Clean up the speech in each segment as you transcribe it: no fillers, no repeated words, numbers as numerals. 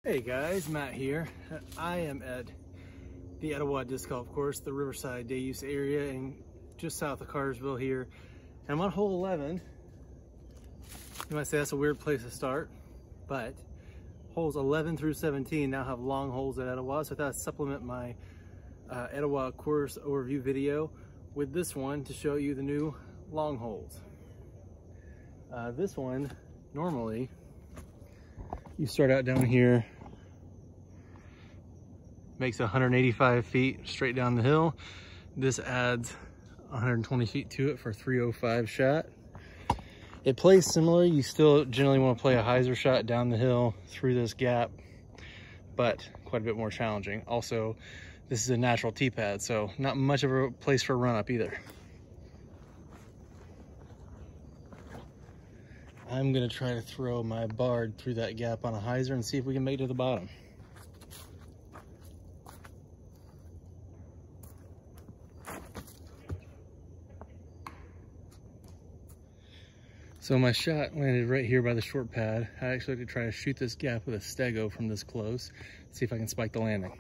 Hey guys, Matt here. I am at the Etowah Disc Golf Course, the Riverside Day Use area, and just south of Cartersville here. And I'm on hole 11. You might say that's a weird place to start, but holes 11 through 17 now have long holes at Etowah, so I thought I'd supplement my Etowah course overview video with this one to show you the new long holes. This one, normally, you start out down here, makes 185 feet straight down the hill. This adds 120 feet to it for 305 shot. It plays similar. You still generally want to play a hyzer shot down the hill through this gap, but quite a bit more challenging. Also, this is a natural tee pad, so not much of a place for a run up either. I'm gonna try to throw my Bard through that gap on a hyzer and see if we can make it to the bottom. So my shot landed right here by the short pad. I actually like to try to shoot this gap with a stego from this close, see if I can spike the landing.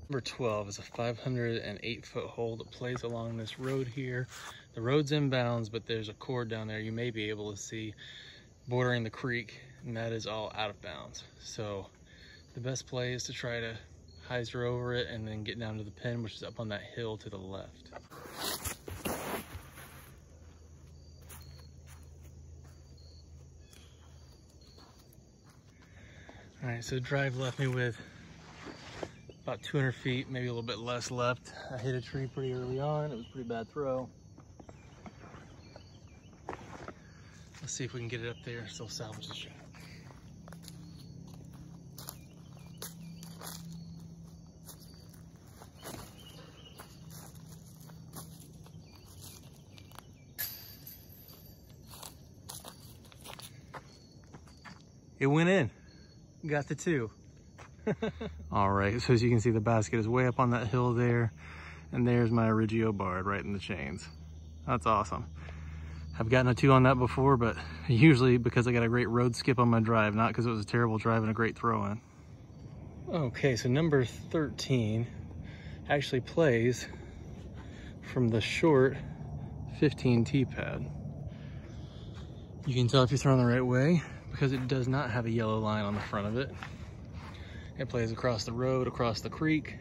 Number 12 is a 508-foot hole that plays along this road here. The road's inbounds, but there's a cord down there you may be able to see bordering the creek, and that is all out of bounds. So the best play is to try to hyzer over it and then get down to the pin, which is up on that hill to the left. All right, so drive left me with about 200 feet, maybe a little bit less left. I hit a tree pretty early on. It was a pretty bad throw. Let's see if we can get it up there, still salvage the shot. It went in, got the two. All right, so as you can see, the basket is way up on that hill there, and there's my Origio Bard right in the chains. That's awesome. I've gotten a two on that before, but usually because I got a great road skip on my drive, not because it was a terrible drive and a great throw in. Okay, so number 13 actually plays from the short 15 tee pad. You can tell if you're throwing the right way because it does not have a yellow line on the front of it. It plays across the road, across the creek,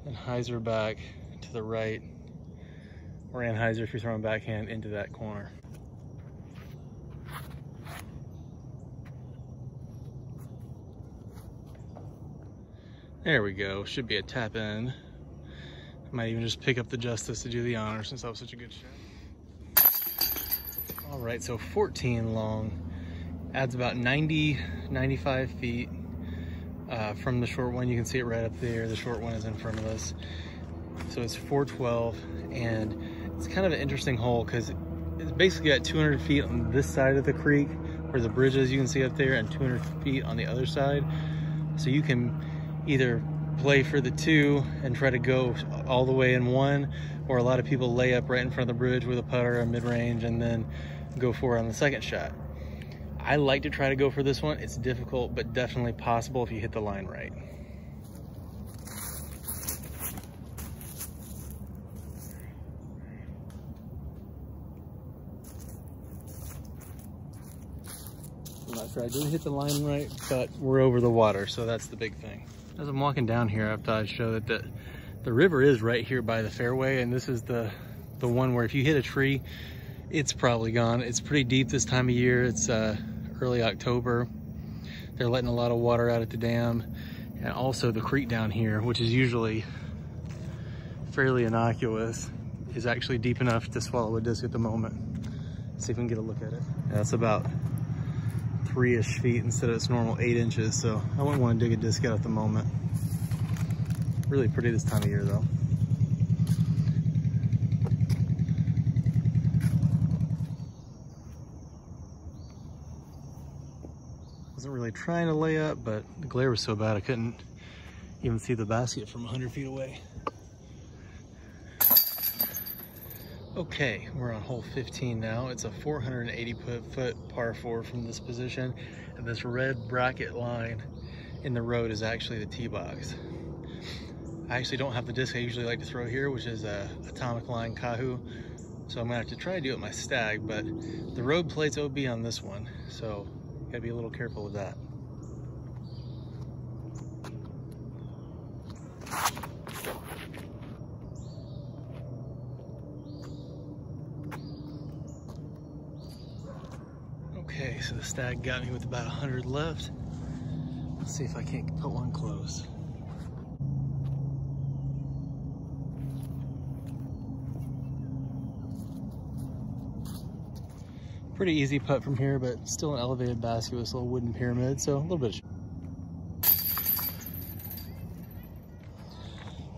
and hyzer back to the right, or in hyzer if you're throwing backhand into that corner. There we go, should be a tap in. I might even just pick up the Justice to do the honor since that was such a good shot. All right, so 14 long, adds about 95 feet. From the short one, you can see it right up there. The short one is in front of us. So it's 412, and it's kind of an interesting hole because it's basically at 200 feet on this side of the creek where the bridge is, you can see up there, and 200 feet on the other side. So you can either play for the two and try to go all the way in one, or a lot of people lay up right in front of the bridge with a putter or mid-range and then go for it on the second shot. I like to try to go for this one. It's difficult, but definitely possible if you hit the line right. I'm not sure I didn't hit the line right, but we're over the water, so that's the big thing. As I'm walking down here, I thought I'd show that the river is right here by the fairway, and this is the one where if you hit a tree, it's probably gone. It's pretty deep this time of year. It's early October. They're letting a lot of water out at the dam, and also the creek down here, which is usually fairly innocuous, is actually deep enough to swallow a disc at the moment. Let's see if we can get a look at it. Yeah, that's about 3-ish feet instead of its normal 8 inches, so I wouldn't want to dig a disc out at the moment. Really pretty this time of year though. Wasn't really trying to lay up, but the glare was so bad I couldn't even see the basket from 100 feet away. Okay, we're on hole 15 now. It's a 480-foot par 4 from this position. And this red bracket line in the road is actually the tee box. I actually don't have the disc I usually like to throw here, which is a Atomic Line Kahoo. So I'm gonna have to try to do it with my Stag, but the road plate's OB on this one. So gotta be a little careful with that. Okay, so the Stag got me with about 100 left. Let's see if I can't put one close. Pretty easy putt from here, but still an elevated basket with this little wooden pyramid, so a little bit.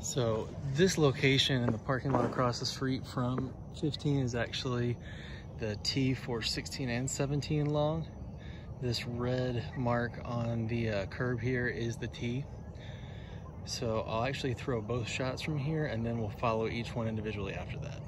So this location in the parking lot across the street from 15 is actually the tee for 16 and 17 long. This red mark on the curb here is the tee. So I'll actually throw both shots from here and then we'll follow each one individually after that.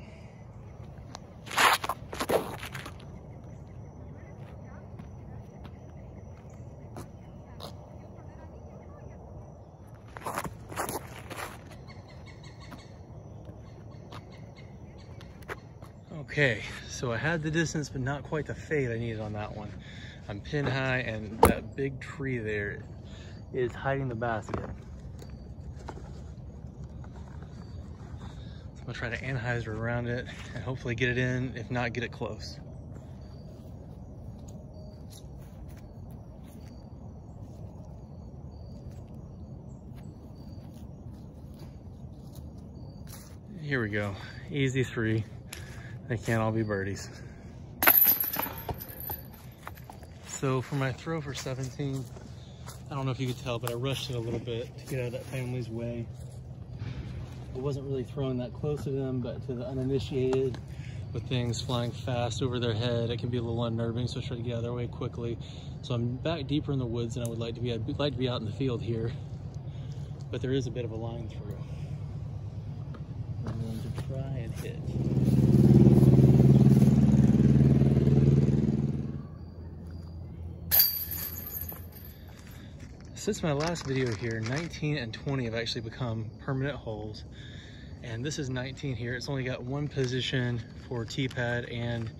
Okay, so I had the distance, but not quite the fade I needed on that one. I'm pin high, and that big tree there is hiding the basket. So I'm gonna try to anhyzer around it and hopefully get it in, if not get it close. Here we go, easy 3. They can't all be birdies. So for my throw for 17, I don't know if you could tell, but I rushed it a little bit to get out of that family's way. I wasn't really throwing that close to them, but to the uninitiated, with things flying fast over their head, it can be a little unnerving, so I try to get out of their way quickly. So I'm back deeper in the woods than I would like to be. I'd like to be out in the field here, but there is a bit of a line through. I'm going to try and hit. Since my last video here, 19 and 20 have actually become permanent holes. And this is 19 here. It's only got one position for tee pad and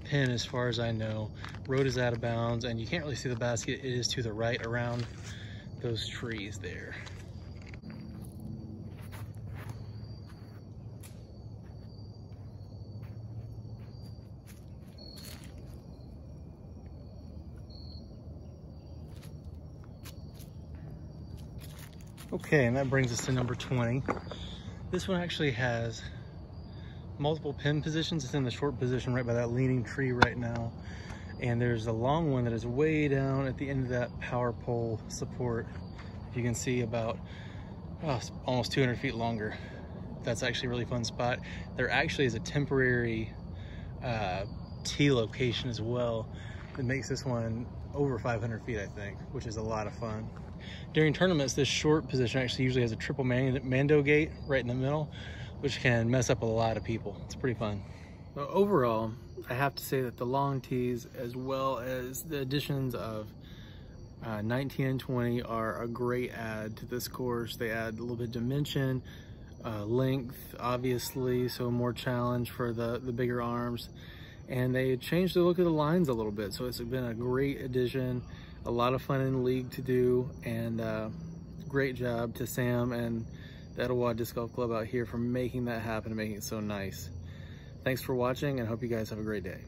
pin as far as I know. Road is out of bounds and you can't really see the basket. It is to the right around those trees there. Okay, and that brings us to number 20. This one actually has multiple pin positions. It's in the short position right by that leaning tree right now. And there's a long one that is way down at the end of that power pole support. If you can see, about almost 200 feet longer. That's actually a really fun spot. There actually is a temporary tee location as well that makes this one over 500 feet, I think, which is a lot of fun. During tournaments, this short position actually usually has a triple Mando gate right in the middle, which can mess up a lot of people. It's pretty fun. So overall, I have to say that the long tees, as well as the additions of 19 and 20, are a great add to this course. They add a little bit of dimension, length, obviously, so more challenge for the bigger arms. And they changed the look of the lines a little bit, so it's been a great addition. A lot of fun in the league to do, and great job to Sam and the Etowah Disc Golf Club out here for making that happen and making it so nice. Thanks for watching, and hope you guys have a great day.